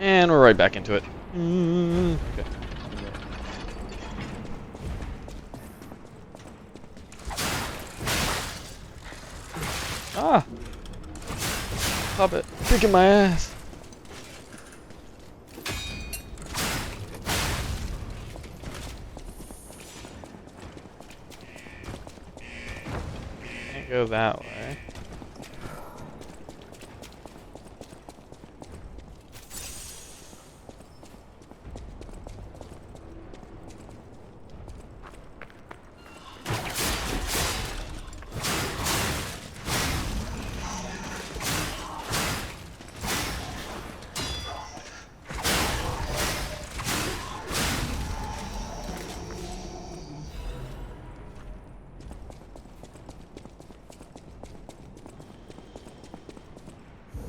And we're right back into it. Okay. Ah! Puppet, kicking my ass. Can't go that way.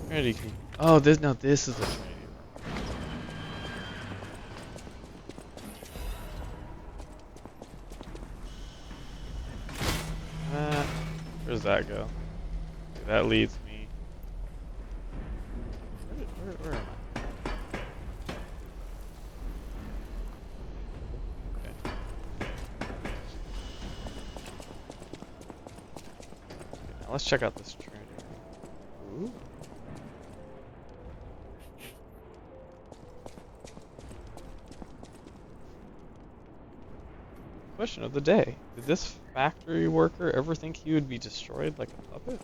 Trinity key. Oh, this is a Trinity room. Where does that go? Okay, that leads me. Where am I? Okay. Now let's check out this Trinity room. Ooh. Question of the day. Did this factory worker ever think he would be destroyed like a puppet?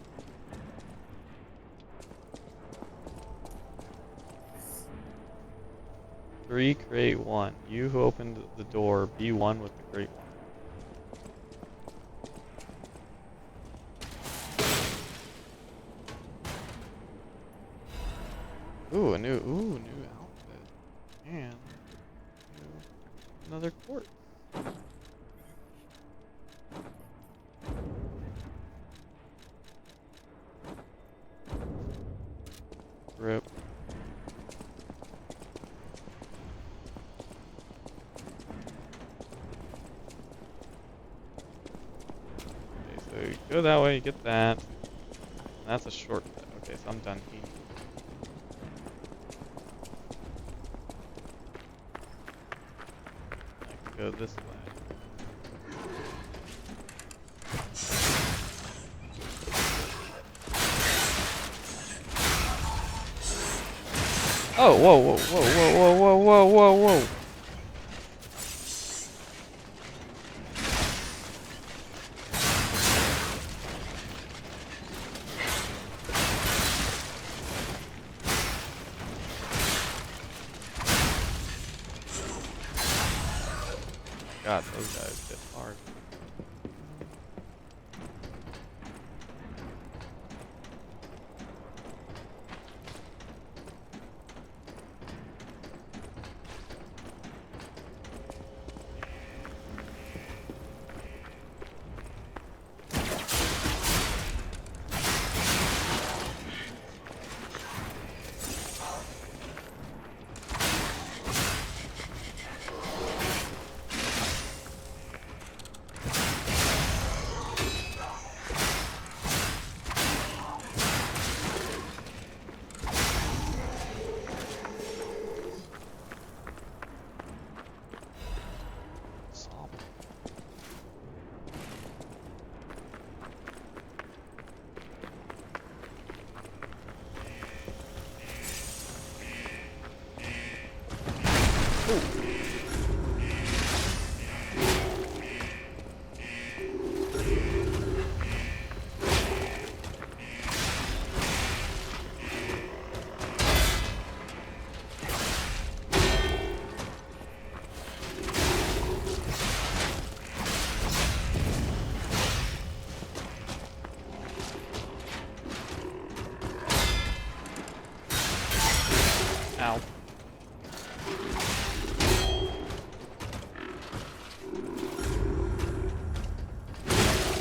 Three, create one. You who opened the door, be one with the great one. Ooh, a new outfit. And another quart. Rip. Okay, so you go that way, you get that. And that's a shortcut. Okay, so I'm done here. I can go this way. Oh, whoa, whoa, whoa, whoa, whoa, whoa, whoa, whoa. God, those guys hit hard. Ow.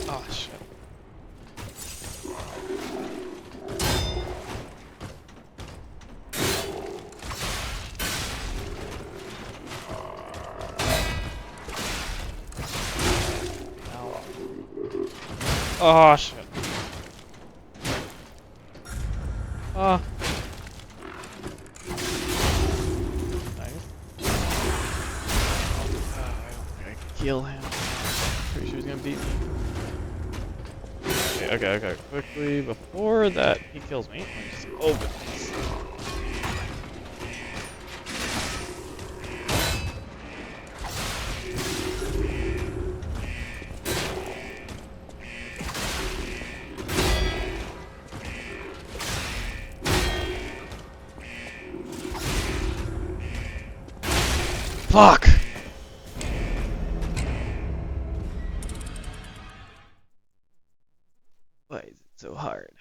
Oh, shit. Ow. Oh, shit. heal him. Pretty sure he's gonna beat me. Okay. Quickly, before that he kills me, let me just open this. Fuck! Why is it so hard?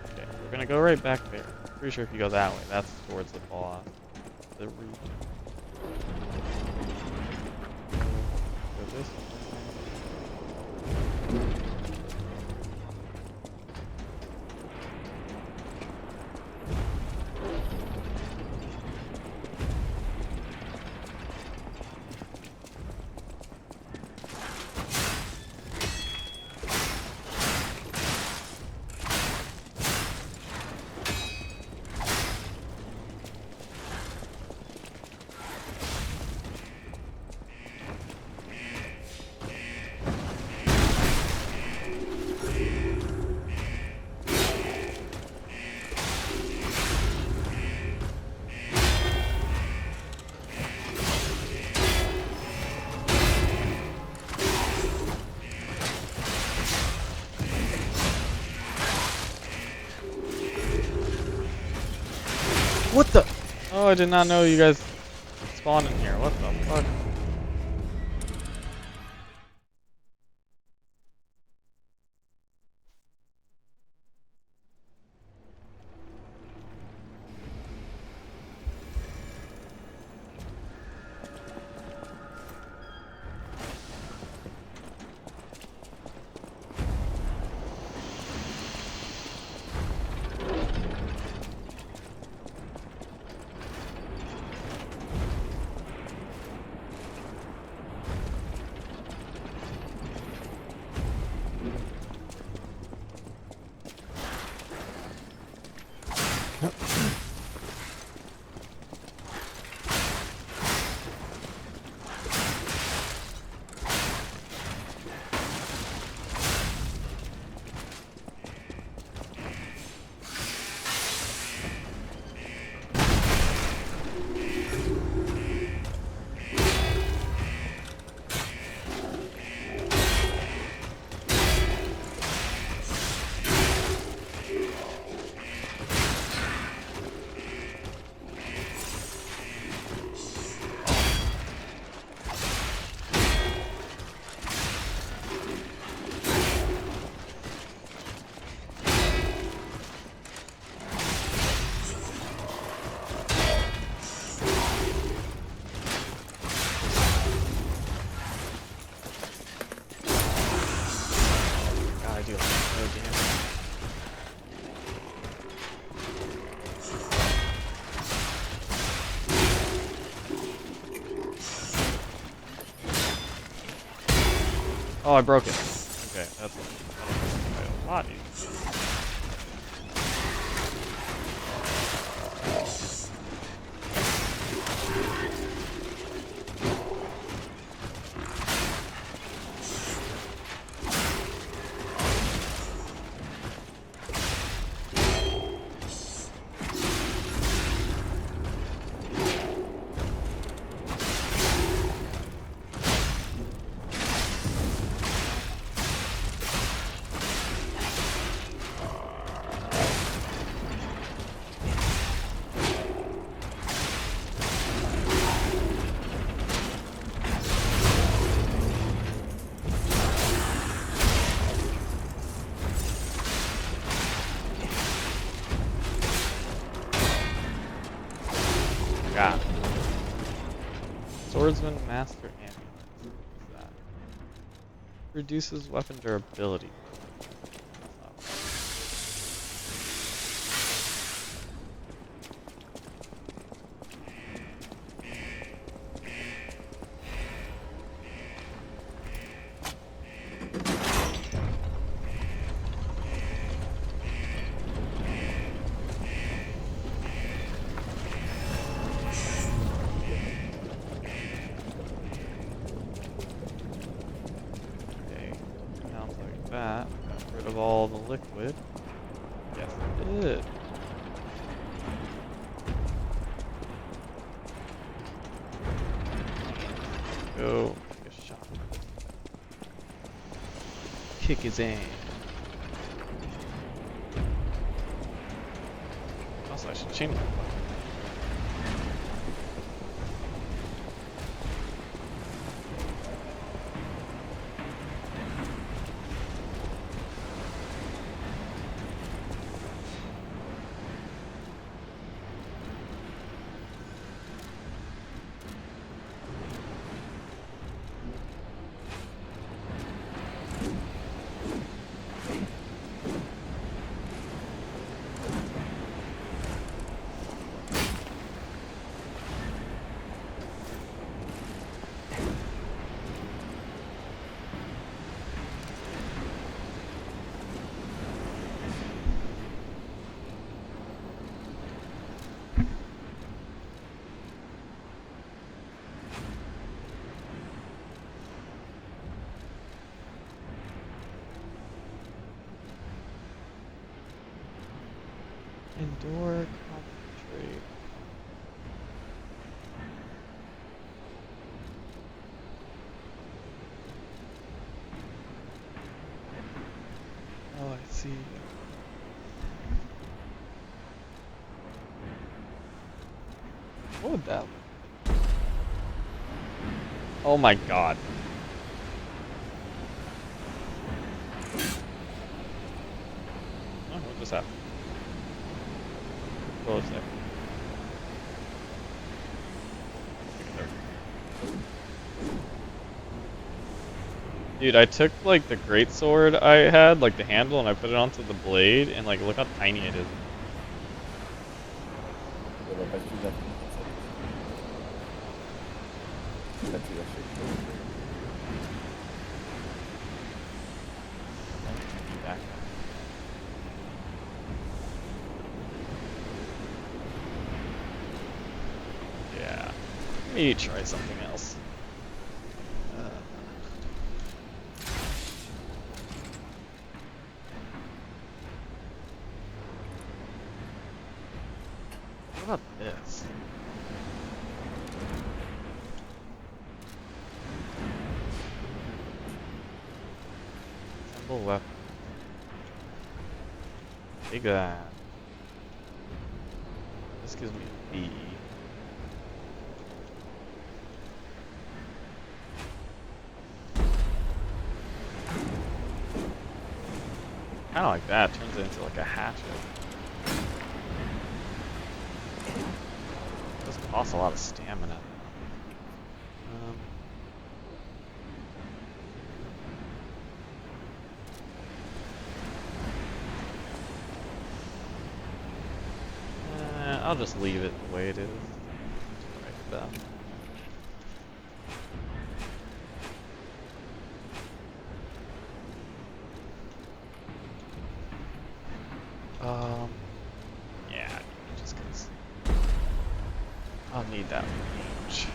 Okay, we're gonna go right back there. Pretty sure if you go that way, that's towards the boss. The route. Go this way. What the? Oh, I did not know you guys spawned in here. What the fuck? God, I do like no damage. Oh, I broke it. Okay, that's a lot easier. God. Swordsman Master Amulet. What's that? Reduces weapon durability. that. Got rid of all the liquid. Yes, it did. Go take a shot. Kick his ass. Also, I should change my weapon. Endure, concentrate. Oh, I see. What would that look like? Oh my god. Oh, what just happened? Close there. Dude, I took like the greatsword I had, like the handle, and I put it onto the blade, and like look how tiny it is. Back. Yeah. Maybe try something else. What about this? Assemble weapon. Take that. This gives me a B. Kinda like that, turns it into like a hatchet. Does cost a lot of stamina. I'll just leave it the way it is. Right down. Yeah, just cause I'll need that range.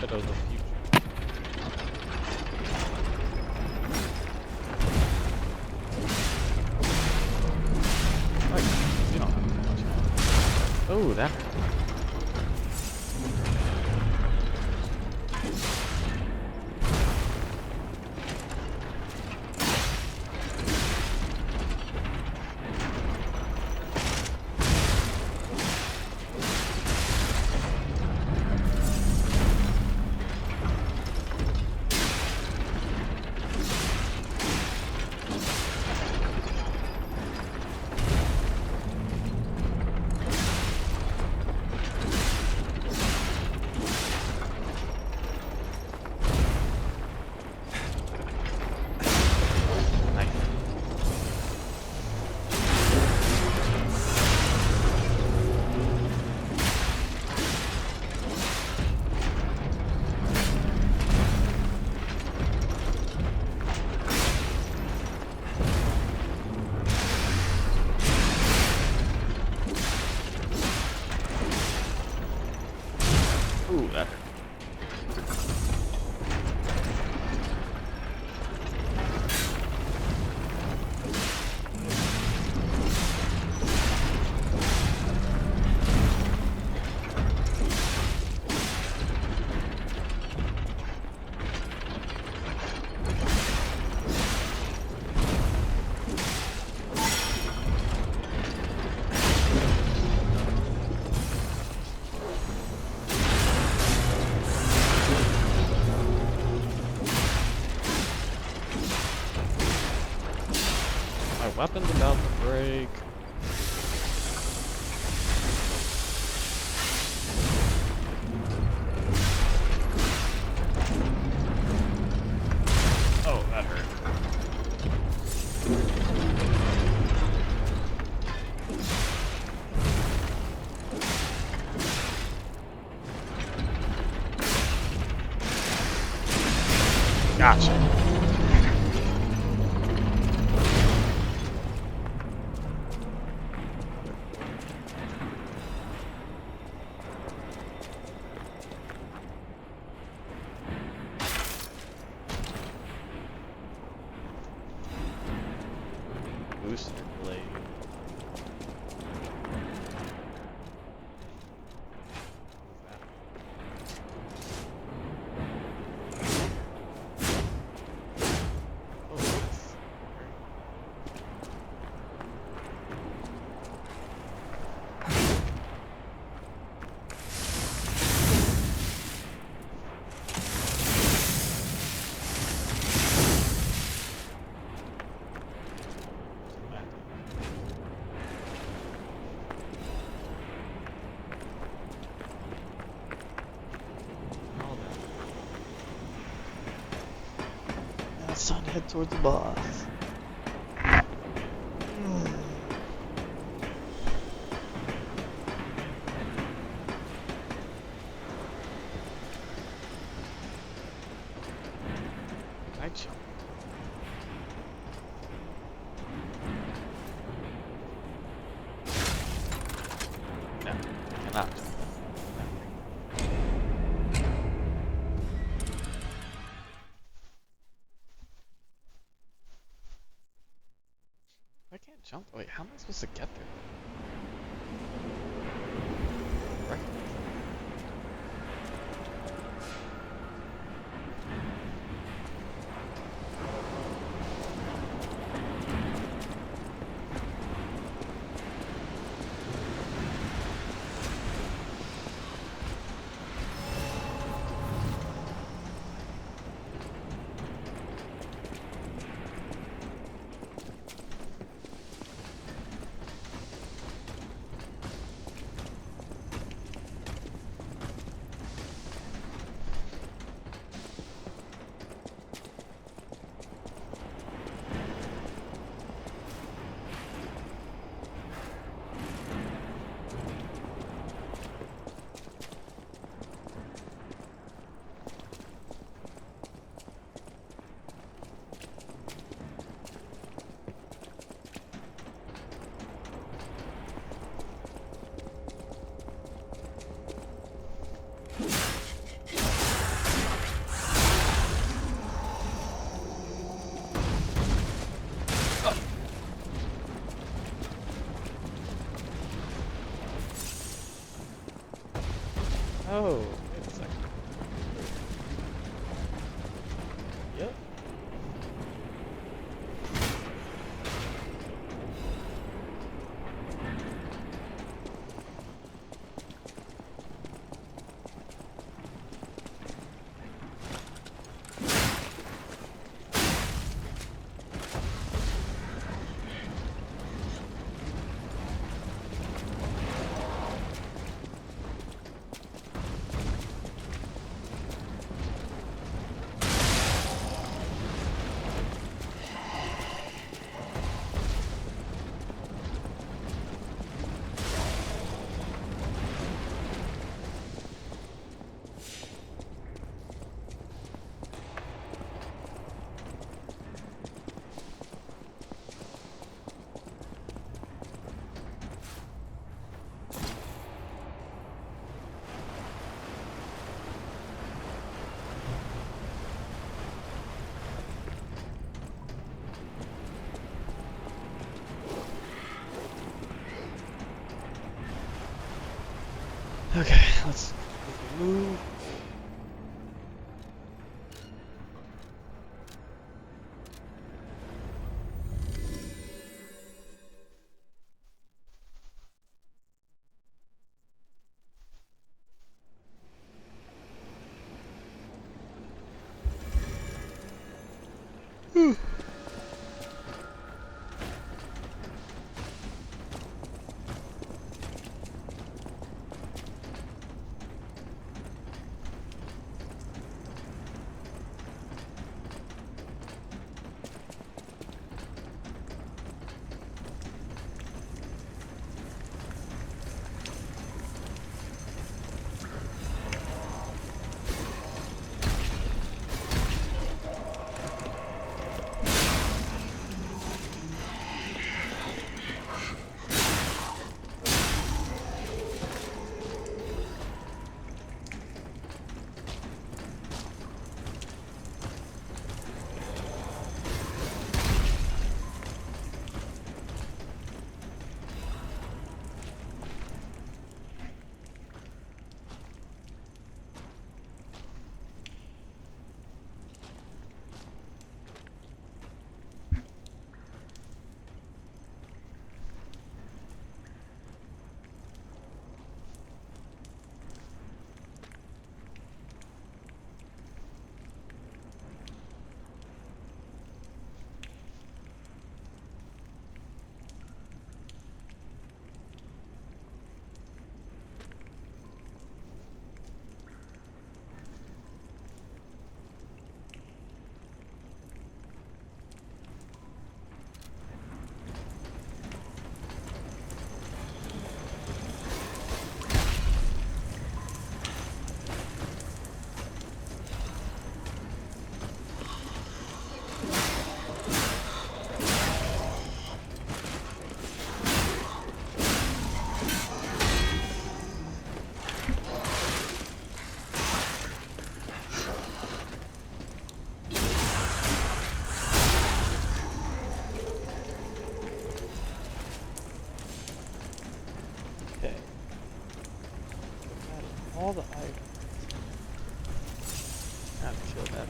puppet of the future. Oh, you don't have much health. Oh, that hurt. Ooh, that hurt. My weapon's about to break. Oh, that hurt. Gotcha. Booster blade. What is that? Oh, that's Now it's time to head towards the boss. I jumped. No, I cannot jump. I can't jump. Wait, how am I supposed to get there? Right. Oh, wait a second. Yep. Okay, let's move. Okay. All the items. I have to kill that.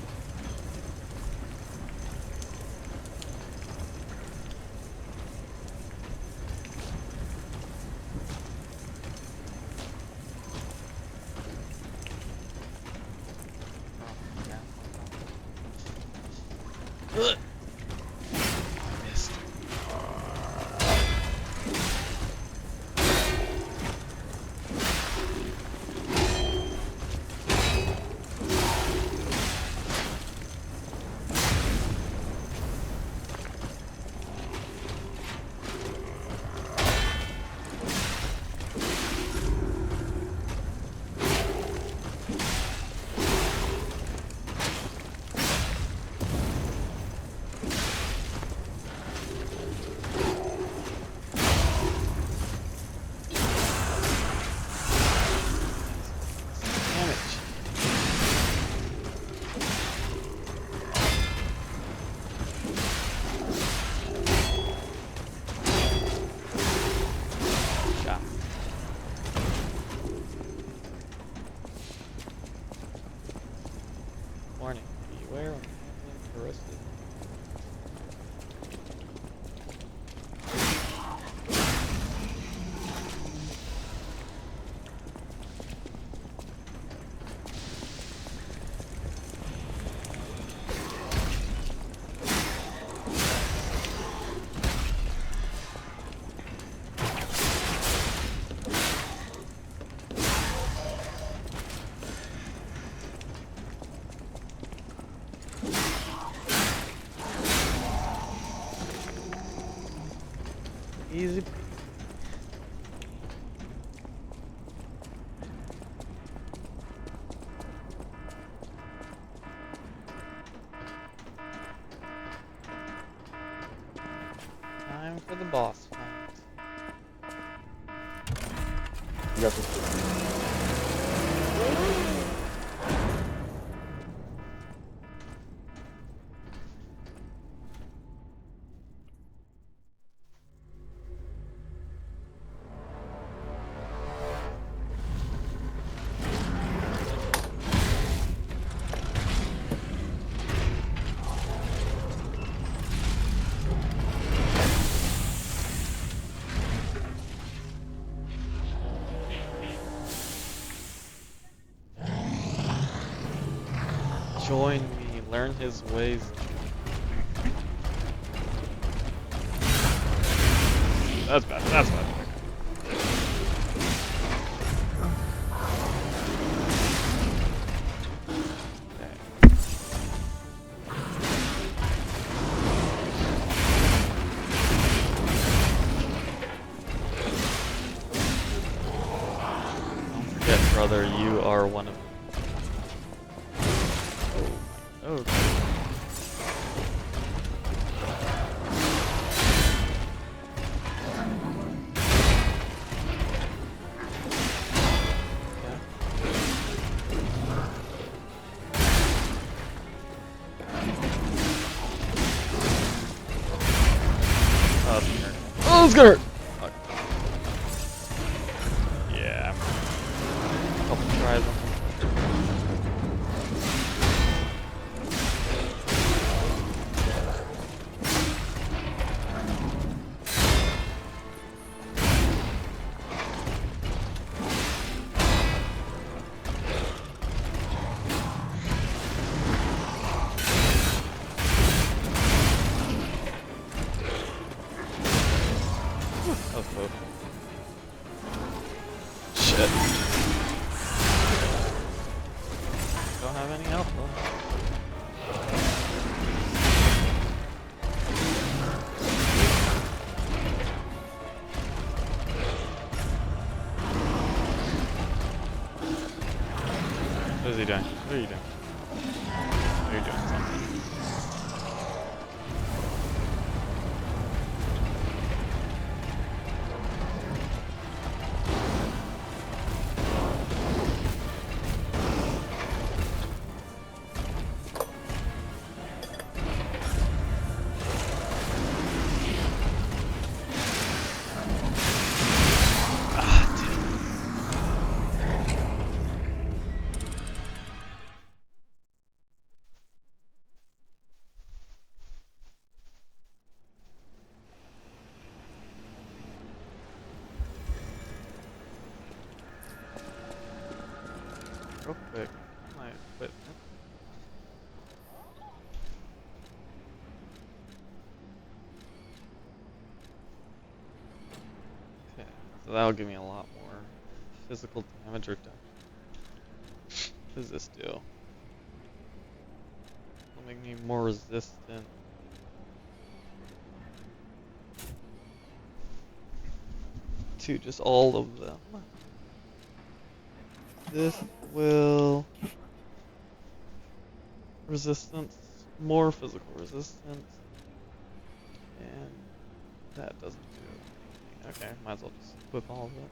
Ugh. Missed. Beware when handling arrested. Easy. Time for the boss fight. You got this. Join me, learn his ways. That's bad, that's bad. Don't forget, brother, you are one of them. Oh, okay. Oh, it's gonna hurt. Fuck. Yeah. A couple tries on that was close. Shit. Don't have any health left. What is he doing? What are you doing? You're doing something. Real quick, my equipment. Okay, so that'll give me a lot more physical damage or what does this do? It'll make me more resistant. To just all of them. This will resistance, more physical resistance, and that doesn't do anything. Okay, might as well just equip all of it.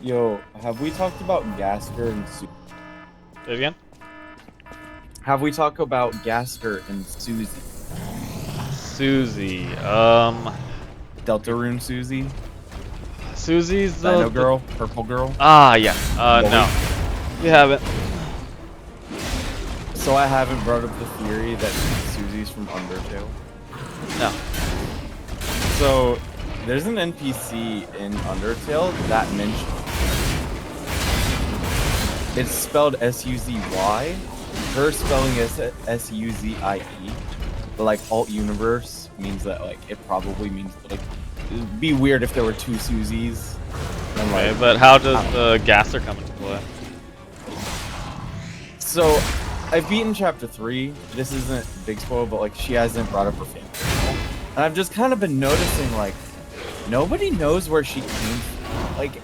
Yo, have we talked about Gasker and Susie? Say it again? Have we talked about Gasker and Susie? Susie, Deltarune Susie? Susie's Dino girl? Purple girl? yeah. No. You haven't. So I haven't brought up the theory that Susie's from Undertale. No. So, there's an NPC in Undertale that mentions... It's spelled S-U-Z-Y. Her spelling is S-U-Z-I-E. But like, alt universe means that like, it probably means that like, it'd be weird if there were two Susies. And, like, Okay, but how does the Gaster come into play? So, I've beaten chapter 3. This isn't big spoil, but like, she hasn't brought up her family. And I've just kind of been noticing like, nobody knows where she came from. Like,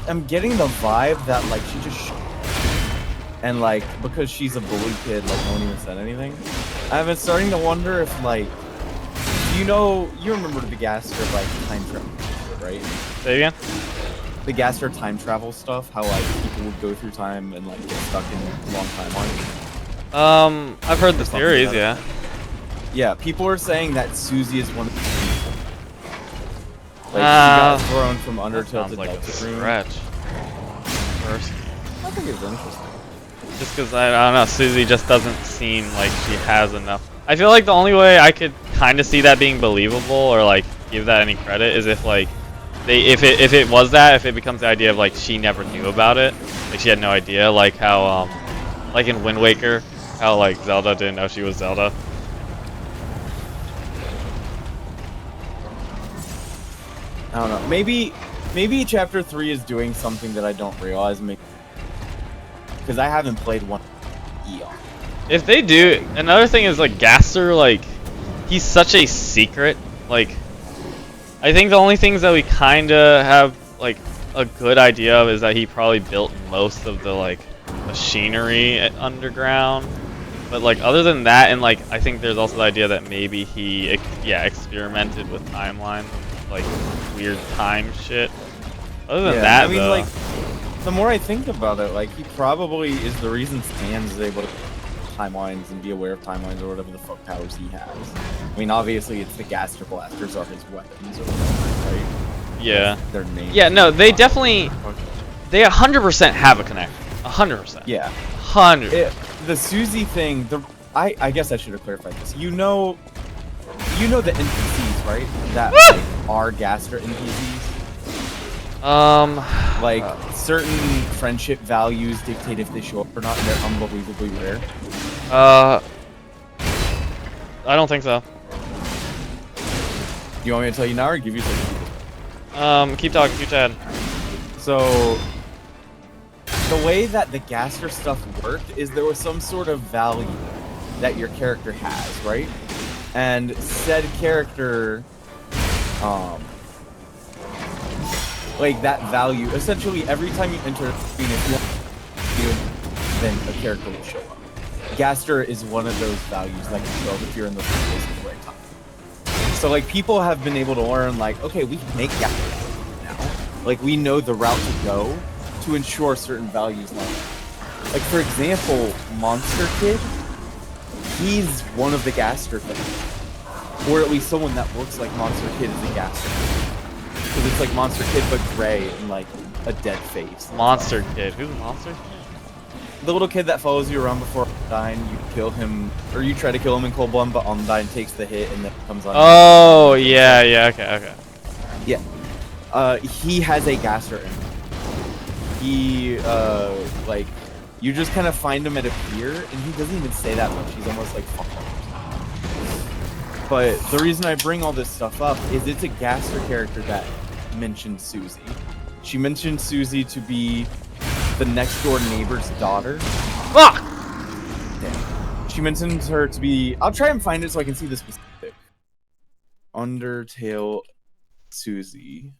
I'm getting the vibe that like, she just and like, because she's a bully kid, like no one even said anything. I've been starting to wonder if like, you remember the Gaster like time travel, right? Say again? The Gaster time travel stuff, how like people would go through time and like get stuck in long timelines. I've heard the theories, yeah. Yeah, people are saying that Susie is one of the people. Like, she got thrown from Undertale to like a Deltarune. stretch. First. I think it's interesting. Just because I don't know, Susie just doesn't seem like she has enough. I feel like the only way I could kind of see that being believable or like give that any credit is if like if it becomes the idea of like she never knew about it, like she had no idea, like how like in Wind Waker, how like Zelda didn't know she was Zelda. I don't know. Maybe chapter 3 is doing something that I don't realize. Because I haven't played one eon. If they do, another thing is like Gaster, like he's such a secret. Like I think the only things that we kind of have like a good idea of is that he probably built most of the like machinery at underground. But like other than that, and like I think there's also the idea that maybe he experimented with timelines, like weird time shit. Other than that, I mean, though, like, the more I think about it, like, he probably is the reason Stan is able to timelines and be aware of timelines or whatever the fuck powers he has. I mean, obviously, it's the Gaster Blasters are his weapons or whatever, right? yeah. That's their name. Yeah, no, they definitely, they 100% have a connection. 100%. Yeah. 100. The Susie thing, I guess I should have clarified this. You know the NPCs, right? That like, are Gaster NPCs? Like, certain friendship values dictate if they show up or not, and they're unbelievably rare. I don't think so. Do you want me to tell you now or give you some? Keep talking, keep chatting. So, the way that the Gaster stuff worked is there was some sort of value that your character has, right? And said character, like that value, essentially every time you enter a scene, if you want, then a character will show up. Gaster is one of those values that can show up if you're in the right place at the right time. So like people have been able to learn like, okay, we can make Gaster now. Like we know the route to go to ensure certain values like for example, Monster Kid, he's one of the Gaster things. Or at least someone that looks like Monster Kid is a Gaster. Because it's like Monster Kid but gray and like a dead face. Monster Kid. Who's Monster Kid? The little kid that follows you around before Undyne, you kill him, or you try to kill him in cold blood, but Undyne takes the hit and then comes on. Oh, yeah, okay. Yeah. He has a Gaster in him. He, like, you just kind of find him at a pier, and he doesn't even say that much. He's almost like, fuck. But the reason I bring all this stuff up is it's a Gaster character that mentioned Susie. She mentioned Susie to be the next door neighbor's daughter. Fuck! Damn. She mentioned her to be... I'll try and find it so I can see the specific. Undertale Susie.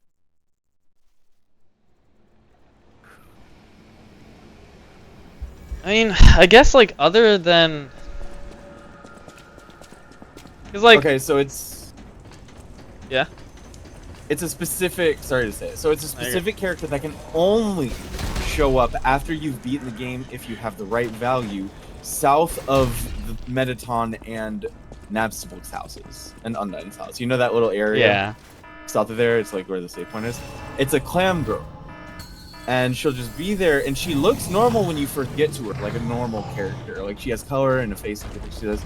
I mean, I guess like other than... Cause like... Okay, so it's... Yeah? It's a specific, sorry to say it. So it's a There you specific character that can only show up after you've beaten the game if you have the right value south of the Metaton and Nabstable's houses and Undyne's house. You know that little area Yeah. south of there? It's like where the save point is. It's a clam grove. And she'll just be there, and she looks normal when you first get to her, like a normal character. Like she has color and a face and everything she does.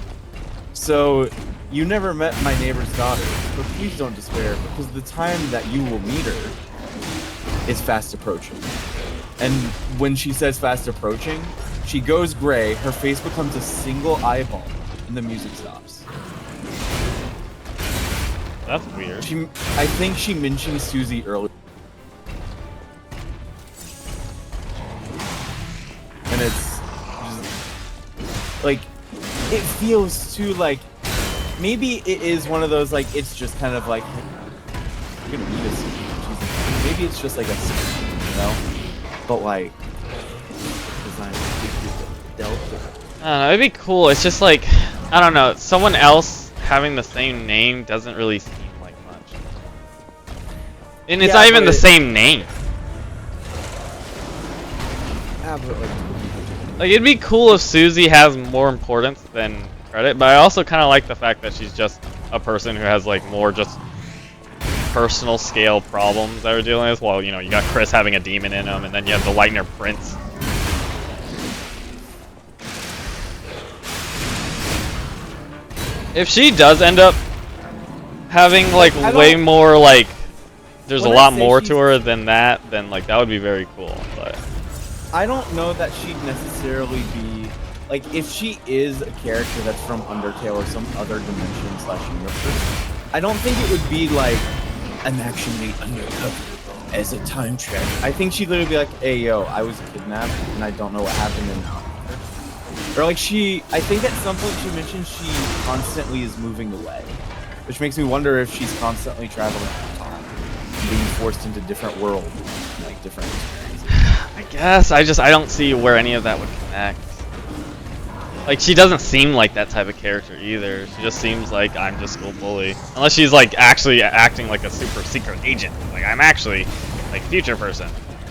So, you never met my neighbor's daughter, but please don't despair, because the time that you will meet her is fast approaching. And when she says fast approaching, she goes gray, her face becomes a single eyeball, and the music stops. That's weird. I think she mentioned Susie earlier. And it's just, like, it feels too like, maybe it is one of those, like, it's just kind of like, you're gonna meet us. Maybe it's just like a, you know? But like, design, Delta. I don't know, it'd be cool. It's just like, I don't know, someone else having the same name doesn't really seem like much. And it's Yeah, not even but the same name. Yeah, but Like, it'd be cool if Susie has more importance than credit, but I also kind of like the fact that she's just a person who has, like, more just personal scale problems that we're dealing with. Well, you know, you got Chris having a demon in him, and then you have the Lightner Prince. If she does end up having, like, way more, like, there's a lot more to her than that, then, like, that would be very cool, but... I don't know that she'd necessarily be, like, if she is a character that's from Undertale or some other dimension slash universe, I don't think it would be like, I'm actually undercover as a time traveler. I think she'd literally be like, hey yo, I was kidnapped and I don't know what happened and now. Or like I think at some point she mentioned she constantly is moving away, which makes me wonder if she's constantly traveling through time, being forced into different worlds, like different experiences. I guess, I don't see where any of that would connect. Like, she doesn't seem like that type of character either. She just seems like, I'm just school bully. Unless she's, like, actually acting like a super secret agent. Like, I'm actually, like, future person.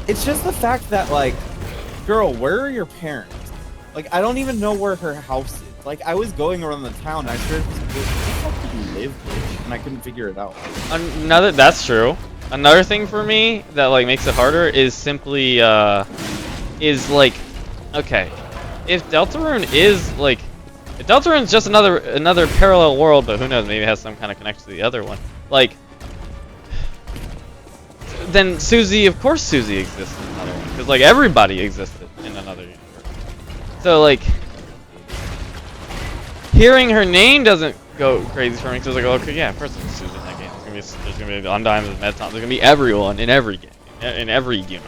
It's just the fact that, like, girl, where are your parents? Like, I don't even know where her house is. Like, I was going around the town, and I started to where the fuck do you live, bitch? And I couldn't figure it out. That's true. Another thing for me that, like, makes it harder is simply, is, like, okay, if Deltarune is, like, if Deltarune's just another parallel world, but who knows, maybe it has some kind of connection to the other one, like, then Susie, of course Susie exists in another one, because, like, everybody existed in another universe. So, like, hearing her name doesn't go crazy for me, because I was like, okay, yeah, of course there's Susie in that game. There's gonna be the Undyne, there's Metaton, there's gonna be everyone in every game, in every universe.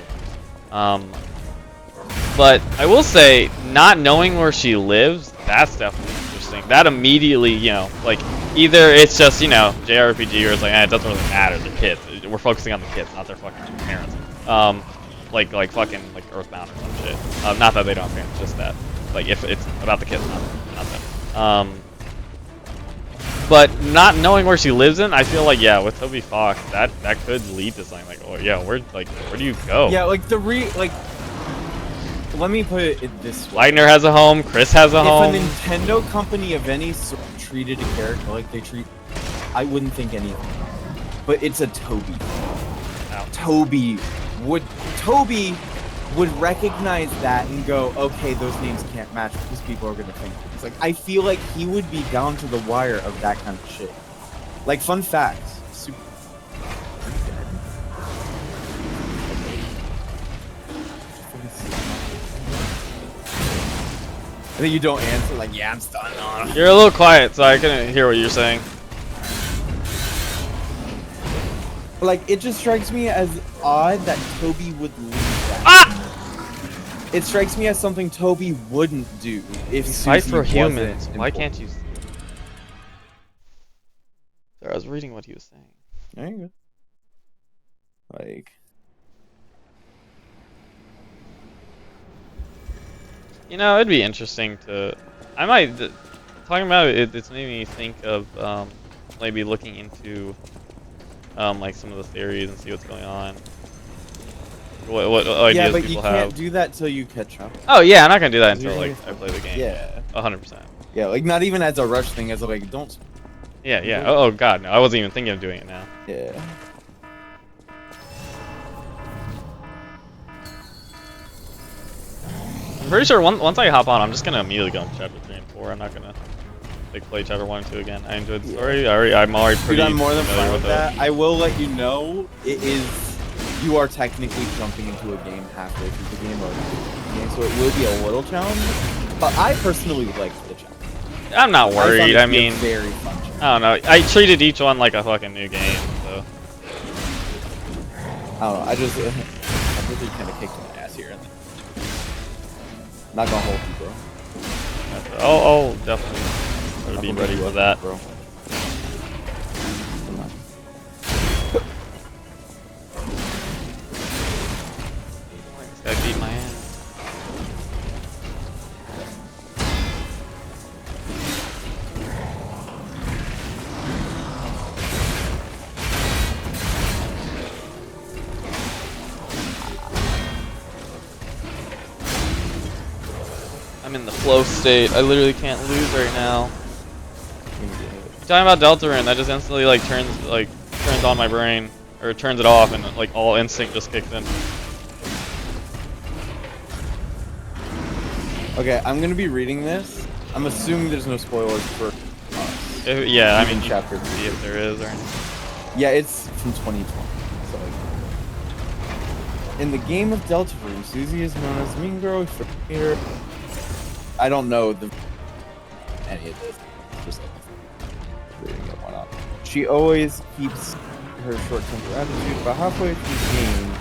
But I will say, not knowing where she lives, that's definitely interesting. That immediately, you know, like, either it's just, you know, JRPG, or it's like, it doesn't really matter, they're kids. We're focusing on the kids, not their fucking parents. Like fucking, like, Earthbound or some shit. Not that they don't have parents, just that. Like, if it's about the kids, not them. But not knowing where she lives in, I feel like, yeah, with Toby Fox, that could lead to something like, oh yeah, where do you go? Yeah, like let me put it this way. Lightner has a home, Chris has a home. If a Nintendo company of any sort treated a character like they treat, I wouldn't think anything. But it's a Toby. Ow. Toby would recognize that and go, okay, those names can't match because people are gonna think. It's like, I feel like he would be down to the wire of that kind of shit. Like, fun facts. Super. I think you don't answer, like, yeah, I'm stunned on him. You're a little quiet, so I couldn't hear what you're saying. Like, it just strikes me as odd that Toby would leave that. Ah! It strikes me as something Toby wouldn't do if Susie Fight for wasn't humans. Why important. can't you? Sorry, I was reading what he was saying. There you go. Like, you know, it'd be interesting to. I might talking about it. It's made me think of maybe looking into like some of the theories and see what's going on. What ideas Yeah, but people you have. can't do that till you catch up. Oh yeah, I'm not gonna do that until You're like gonna I play the game. Yeah. 100%. Yeah, like not even as a rush thing, as a like don't. Yeah, yeah. Oh god, no, I wasn't even thinking of doing it now. Yeah. I'm pretty sure once I hop on, I'm just gonna immediately go into chapter 3 and 4. I'm not gonna like play chapter 1 and 2 again. I enjoyed the story. I'm already pretty. Dude, I'm more than familiar fine with that. it. I will let you know it is. You are technically jumping into a game halfway through the game, or so it will be a little challenging. But I personally like the challenge. I'm not worried. I mean, very fun challenge. I don't know. I treated each one like a fucking new game, so. I don't know. I really kind of kicked my ass here. Not gonna hold you, bro. I'll definitely be ready for that, bro. This guy beat my ass. I'm in the flow state. I literally can't lose right now. Talking about Deltarune, that just instantly like turns on my brain, or turns it off, and like all instinct just kicks in. Okay, I'm gonna be reading this. I'm assuming there's no spoilers for us. Yeah, I mean, chapter you can see if there is or anything. Yeah, it's from 2020. So in the game of Deltarune, Susie is known as Mean Girl for here. I don't know any of this. Just reading it, why not? She always keeps her short-tempered attitude, but halfway through the game.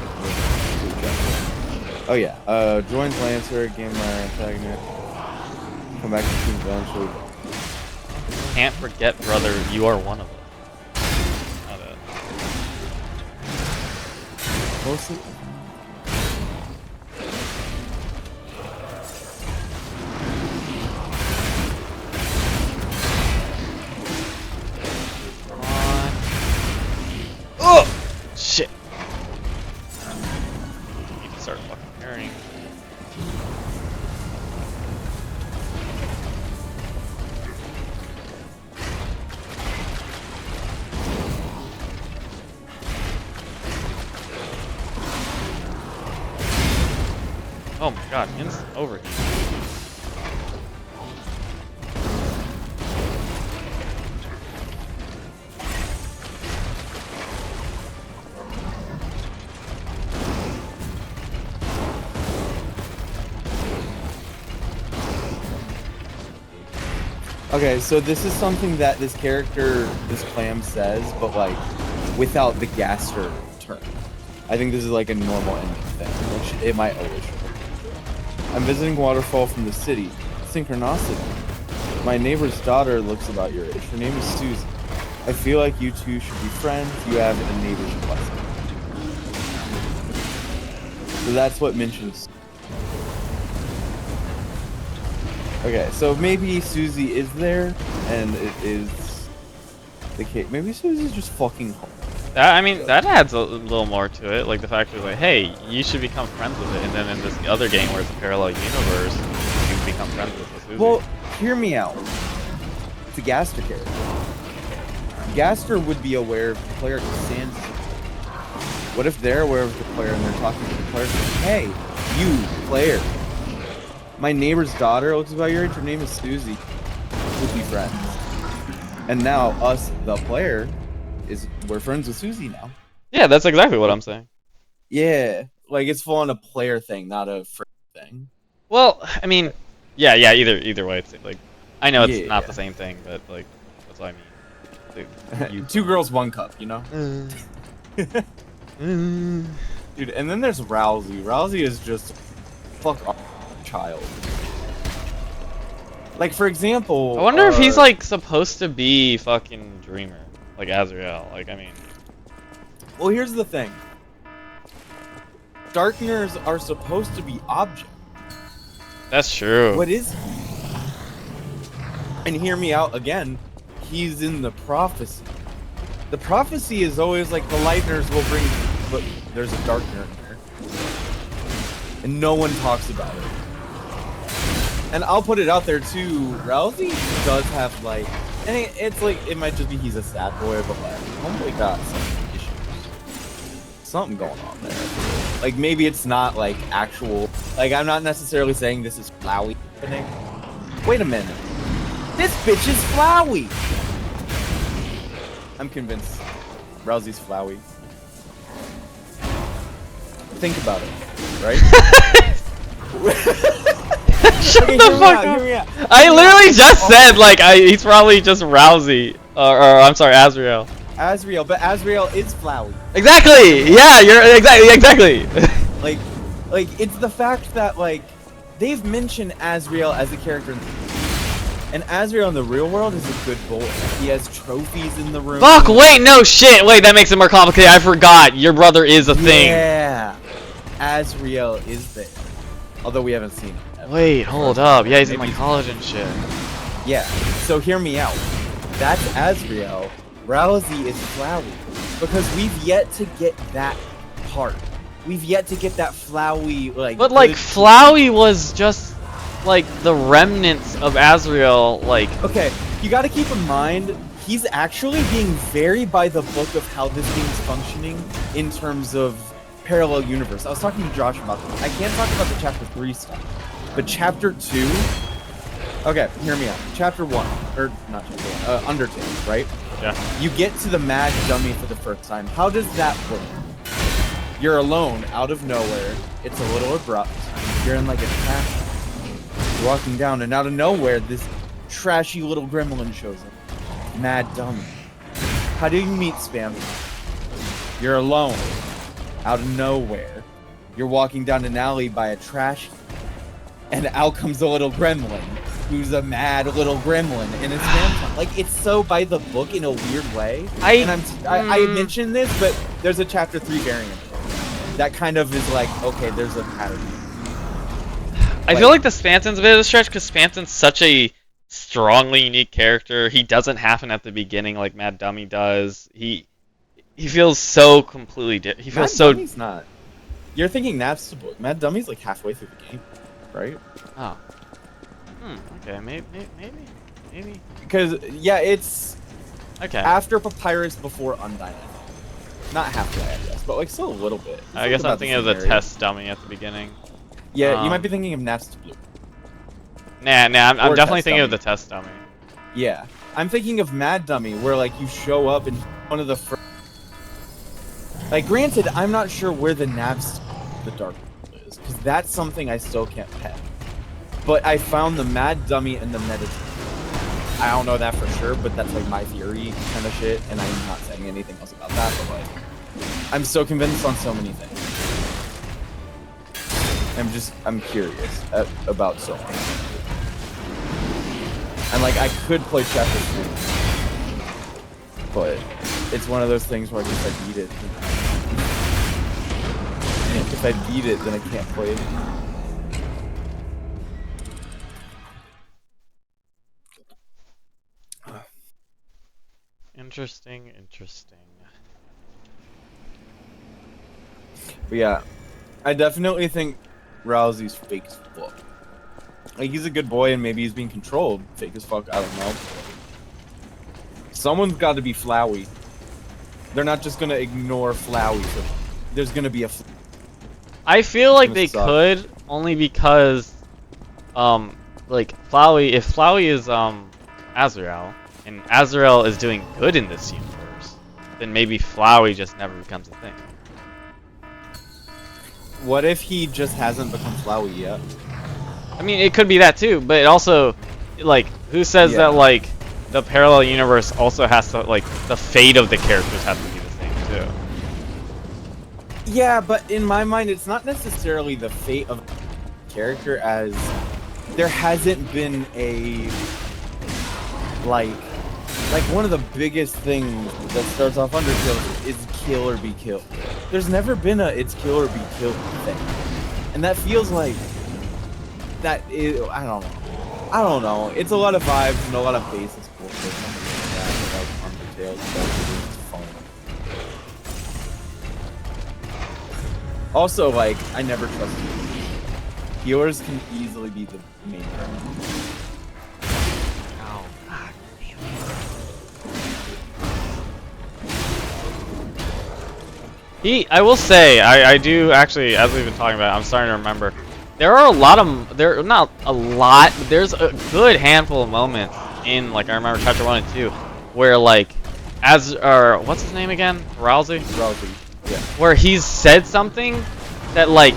Oh yeah, joins Lancer, game my antagonist. Come back to team eventually. Can't forget, brother, you are one of them. Not it. Mostly. Oh shit! Need to start fucking carrying. Oh my god, instant overheat. Okay, so this is something that this character, this clam says, but like without the Gaster term. I think this is like a normal ending thing, which it might always show. I'm visiting Waterfall from the city. Synchronicity. My neighbor's daughter looks about your age. Her name is Susie. I feel like you two should be friends. You have a neighbor's blessing. So that's what mentions. Okay, so maybe Susie is there, and it is the case. Maybe Susie's just fucking home. I mean, that adds a little more to it, like the fact that like, hey, you should become friends with it, and then in this other game where it's a parallel universe, you become friends with Susie. Well, hear me out. It's a Gaster character. Gaster would be aware of the player stands. What if they're aware of the player and they're talking to the player saying, hey, you, player. My neighbor's daughter looks about your age, her name is Susie. We'll be friends. And now, us, the player, we're friends with Susie now. Yeah, that's exactly what I'm saying. Yeah, like it's full on a player thing, not a friend thing. Well, I mean, yeah, either way, it's like, I know it's not the same thing, but like, that's what I mean. Two girls, one cup, you know? Dude, and then there's Rousey. Rousey is just fuck off child. Like, for example, I wonder if he's like supposed to be fucking Dreamer, like Azrael. Like, I mean, well, here's the thing. Darkners are supposed to be objects. that's true. What is he? And hear me out again. He's in the prophecy. The prophecy is always like the Lightners will bring, but there's a Darkner in there, and no one talks about it. And I'll put it out there too. Rousey does have like, and it's like it might just be he's a sad boy, but like, homeboy got some issues, something going on there. Like maybe it's not like actual. Like I'm not necessarily saying this is Flowey happening. Wait a minute, this bitch is Flowey. I'm convinced Rousey's Flowey. Think about it, right? Shut Okay, the fuck up! I literally just said like he's probably just Rousey, or I'm sorry, Azrael. Azrael, but Azrael is Flowey. Exactly. Yeah, you're exactly. like it's the fact that like they've mentioned Azrael as a character, and Azrael in the real world is a good boy. He has trophies in the room. Fuck! Wait, no shit. Wait, that makes it more complicated. I forgot. Your brother is a thing. Yeah, Azrael is there, although we haven't seen it. Wait, hold up. Yeah, he's in like college and shit. Yeah. So hear me out. That's Azrael. Rousey is Flowey, because we've yet to get that part. We've yet to get that Flowey like. But like Flowey was just like the remnants of Azrael. Like. Okay, you got to keep in mind he's actually being very by the book of how this game's functioning in terms of parallel universe. I was talking to Josh about this. I can't talk about the chapter 3 stuff, but chapter 2. Okay, hear me out. Chapter 1, or not chapter 1, Undertale, right? Yeah. You get to the Mad Dummy for the first time. How does that work? You're alone, out of nowhere. It's a little abrupt. You're in like a trash. You're walking down, and out of nowhere, this trashy little gremlin shows up. Mad Dummy. How do you meet Spam? You're alone, out of nowhere. You're walking down an alley by a trash, and out comes a little gremlin, who's a mad little gremlin in his Spam. Like, it's so by the book in a weird way. I mentioned this, but there's a chapter 3 variant that kind of is like, okay, there's a pattern. I feel like the Spanton's a bit of a stretch because Spanton's such a strongly unique character. He doesn't happen at the beginning like Mad Dummy does. He feels so completely different. He feels so. Mad Dummy's not. You're thinking that's the book. Mad Dummy's like halfway through the game, right? Oh. Okay. Maybe. Because yeah, it's okay after Papyrus, before Undyne. Not halfway, I guess, but like still a little bit. I guess I'm thinking of the test dummy at the beginning. Yeah, you might be thinking of Naf's Blue. Nah, I'm definitely thinking of the test dummy. Yeah, I'm thinking of Mad Dummy, where like you show up and one of the first. Like, granted, I'm not sure where the Nav's the Dark is, because that's something I still can't pet. But I found the Mad Dummy and the Meditator. I don't know that for sure, but that's like my theory kind of shit, and I'm not saying anything else about that, but like, I'm so convinced on so many things. I'm curious about so many things. And like, I could play chapter 3, but it's one of those things where I guess I beat it. If I beat it, then I can't play it. Interesting. But yeah, I definitely think Rousey's fake as fuck. Like, he's a good boy and maybe he's being controlled. Fake as fuck, I don't know. Someone's got to be Flowey. They're not just gonna ignore Flowey. So there's gonna be a. I feel like they could, only because, like Flowey. If Flowey is Azrael, and Azrael is doing good in this universe, then maybe Flowey just never becomes a thing. What if he just hasn't become Flowey yet? I mean, it could be that too, but it also, like, who says that like the parallel universe also has to, like, the fate of the characters have to be the same too? Yeah, but in my mind, it's not necessarily the fate of the character, as there hasn't been a like one of the biggest things that starts off Undertale is kill or be killed. There's never been a it's kill or be killed thing, and that feels like that is, I don't know. It's a lot of vibes and a lot of basis bullshit. Something like that, like Undertale stuff is fun. Also, like, I never trust healers. Healers can easily be the main problem. Oh, God damn it. I will say, I do actually, as we've been talking about, I'm starting to remember. There are a lot of, not a lot, but there's a good handful of moments in, like, I remember chapter 1 and 2, where, like, what's his name again? Rousey? Rousey, yeah. Where he's said something that, like,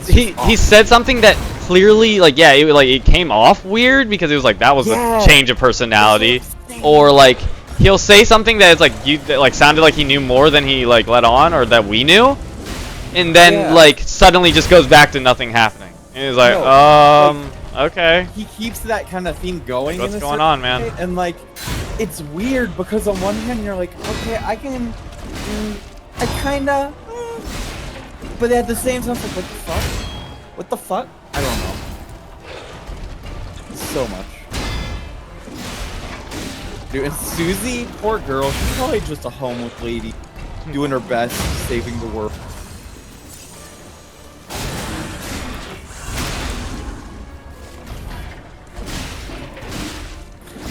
he off. said something that clearly, like, yeah, it came off weird because it was like, that was a change of personality. Or, like, he'll say something that is, like, that, like, sounded like he knew more than he, like, let on, or that we knew. And then, like, suddenly just goes back to nothing happening. And he's like, okay. He keeps that kind of theme going. What's going on, man? Way, and, like, it's weird because on one hand you're like, okay, I kinda, but at the same time, it's like, what the fuck? What the fuck? I don't know. So much. Dude, and Susie, poor girl, she's probably just a homeless lady doing her best, saving the world.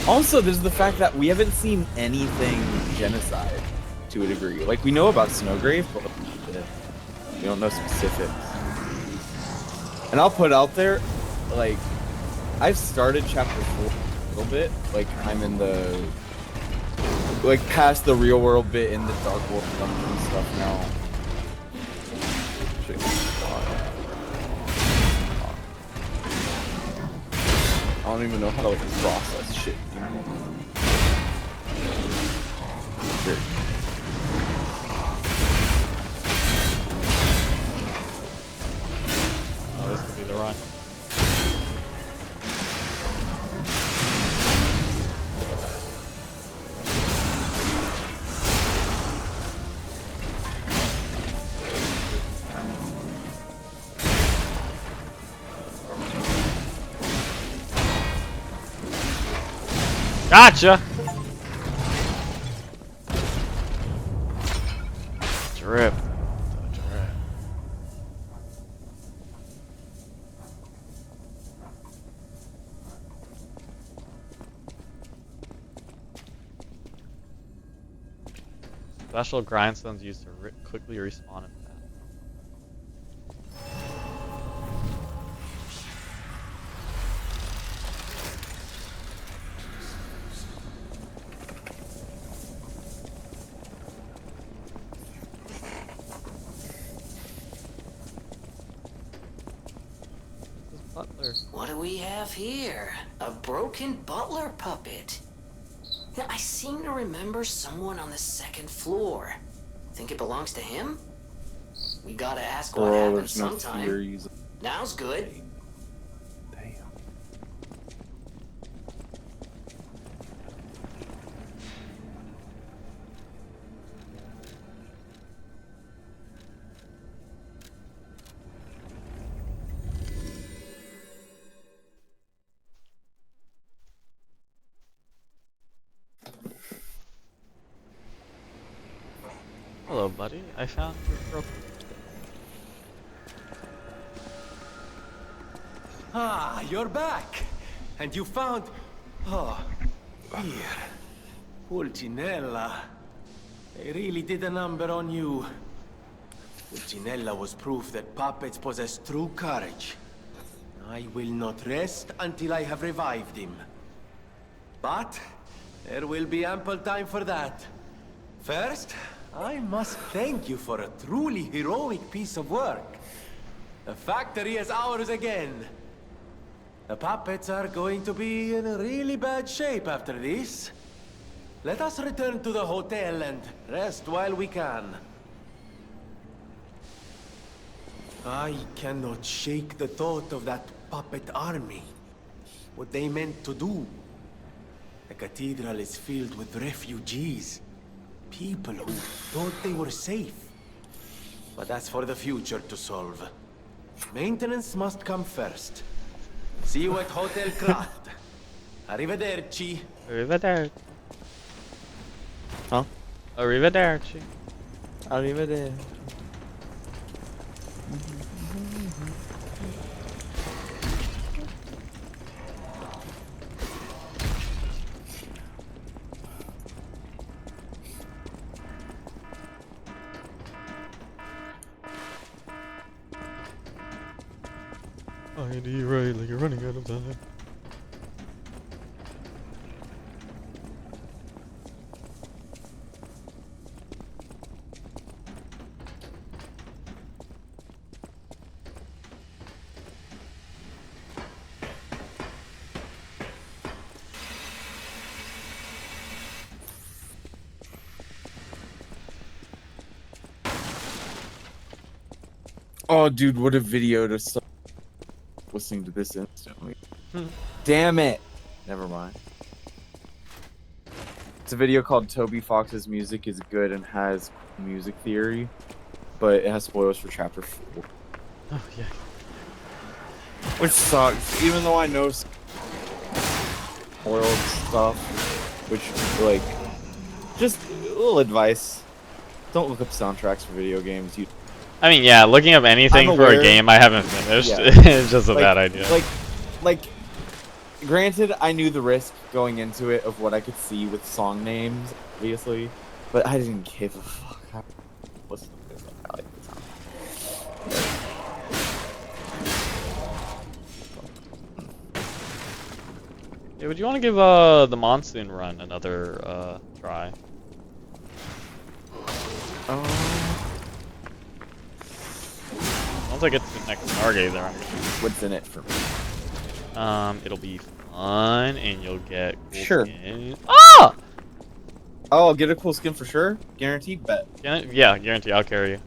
Also, there's the fact that we haven't seen anything genocide to a degree. Like, we know about Snowgrave, but we don't know specifics. And I'll put out there, like, I've started chapter 4 a little bit. Like, I'm in the, like, past the real world bit in the Dark World dungeon stuff now. I don't even know how to, like, process shit anymore. Sure. Oh, this could be the run. Gotcha! Drip. Special grindstones used to quickly respawn in battle. Butler. What do we have here? A broken butler puppet. Now, I seem to remember someone on the second floor. Think it belongs to him? We gotta ask what happened sometime. Now's good. Damn. Hello, buddy. I found your broken. Ah, you're back! And you found... Oh, here. Pulcinella. They really did a number on you. Pulcinella was proof that puppets possess true courage. I will not rest until I have revived him. But there will be ample time for that. First, I must thank you for a truly heroic piece of work. The factory is ours again. The puppets are going to be in really bad shape after this. Let us return to the hotel and rest while we can. I cannot shake the thought of that puppet army. What they meant to do. The cathedral is filled with refugees. People who thought they were safe. But that's for the future to solve. Maintenance must come first. See you at Hotel Kraft. Arrivederci. Arrivederci. Huh? Arrivederci. Arrivederci. ID right, like you're running out of time. Oh, dude, what a video to start listening to this instantly. Damn it. Never mind. It's a video called Toby Fox's Music is Good and Has Music Theory, but it has spoilers for chapter 4. Oh, yeah. Which sucks, even though I know spoiled stuff, which, like, just a little advice. Don't look up soundtracks for video games. I mean, yeah, looking up anything for a game I haven't finished is just a bad idea. Like, granted, I knew the risk going into it of what I could see with song names, obviously, but I didn't give a fuck. Listen to this, I like the sound. Yeah, would you want to give the Monsoon Run another try? Once I get to the next target there, what's in it for me? It'll be fun, and you'll get cool sure. Skin. Ah! Oh, I'll get a cool skin for sure. Guaranteed bet. Yeah, guarantee. I'll carry you.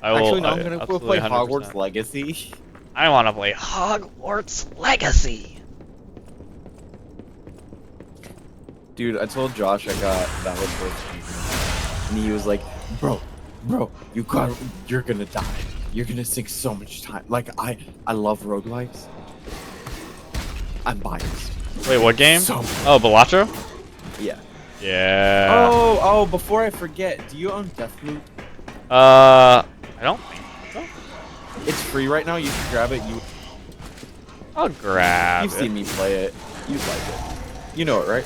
I will. Actually, no, I'm gonna go play 100%. Hogwarts Legacy. I want to play Hogwarts Legacy. Dude, I told Josh I got that was first, and he was like, "Bro, you're gonna die. You're gonna sink so much time. Like I love roguelikes. I'm biased." Wait, what game? So oh, Balatro? Yeah. Yeah. Oh, before I forget, do you own Deathloop? I don't think so. It's free right now. You can grab it. I'll grab You've seen me play it. You like it. You know it, right?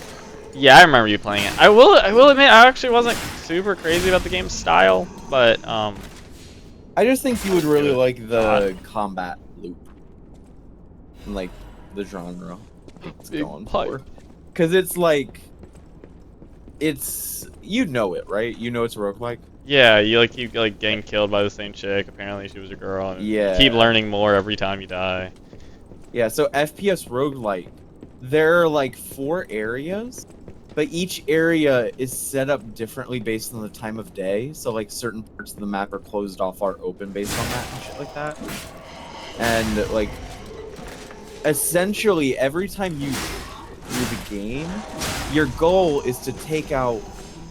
Yeah, I remember you playing it. I will admit, I actually wasn't super crazy about the game's style, but I just think you would really like the combat loop, and like the genre it's going for, because it's like, you know it, right? You know it's a roguelike. Yeah, you keep getting killed by the same chick. Apparently, she was a girl. And yeah. You keep learning more every time you die. Yeah. So FPS roguelike, there are like 4 areas. But each area is set up differently based on the time of day. So like certain parts of the map are closed off, are open based on that and shit like that. And like, essentially every time you do the game, your goal is to take out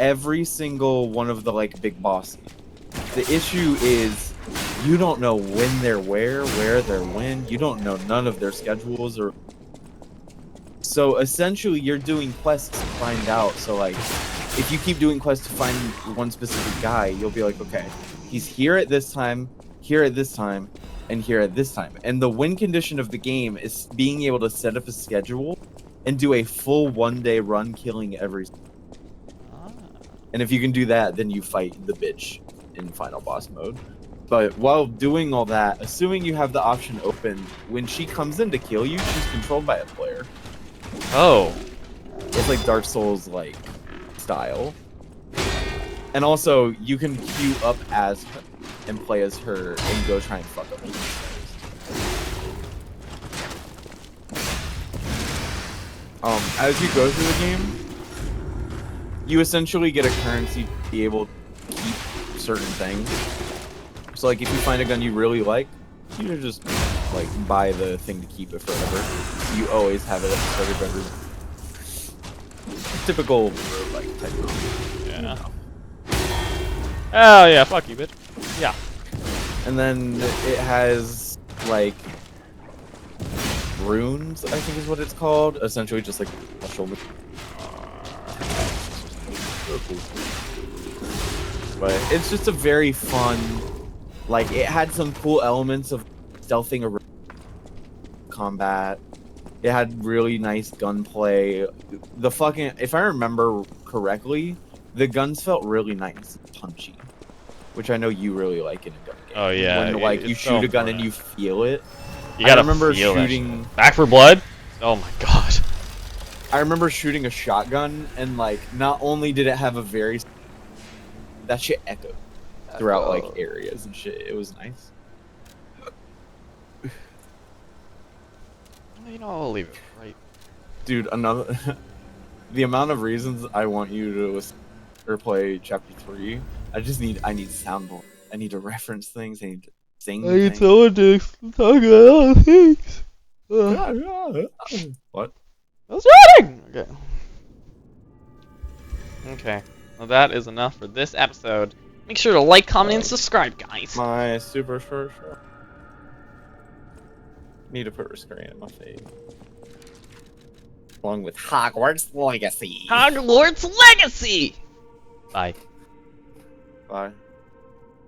every single one of the like big bosses. The issue is you don't know when they're where they're when. You don't know none of their schedules or. So essentially, you're doing quests to find out. So like, if you keep doing quests to find one specific guy, you'll be like, okay, he's here at this time, here at this time, and here at this time. And the win condition of the game is being able to set up a schedule and do a full 1-day run, killing every. And if you can do that, then you fight the bitch in final boss mode. But while doing all that, assuming you have the option open, when she comes in to kill you, she's controlled by a player. Oh. It's like Dark Souls like style. And also you can queue up as her and play as her and go try and fuck up these players. As you go through the game, you essentially get a currency to be able to keep certain things. So like if you find a gun you really like, you just like buy the thing to keep it forever. You always have it at the start of every typical like type of yeah. You know. Oh yeah, fuck you, bitch. Yeah. And then it has like runes, I think is what it's called. Essentially just like special. But it's just a very fun Like, it had some cool elements of stealthing around combat. It had really nice gunplay. The fucking, if I remember correctly, the guns felt really nice and punchy, which I know you really like in a gun game. Oh yeah, When like it's you so shoot a gun and important. you feel it. You gotta I remember feel that shooting. shit. Back for Blood? Oh my god. I remember shooting a shotgun, and like not only did it have a very that shit echoed throughout like areas and shit. It was nice. You know, I'll leave it right. Dude, another the amount of reasons I want you to listen or play chapter 3. I need soundboard. I need to reference things. I need to sing things. someone to talk about other things. What? I was running! Okay. Okay. Well, that is enough for this episode. Make sure to like, comment, and subscribe, guys. My super short show. Need to put a screen in my face. Along with Hogwarts Legacy. Hogwarts Legacy! Bye. Bye.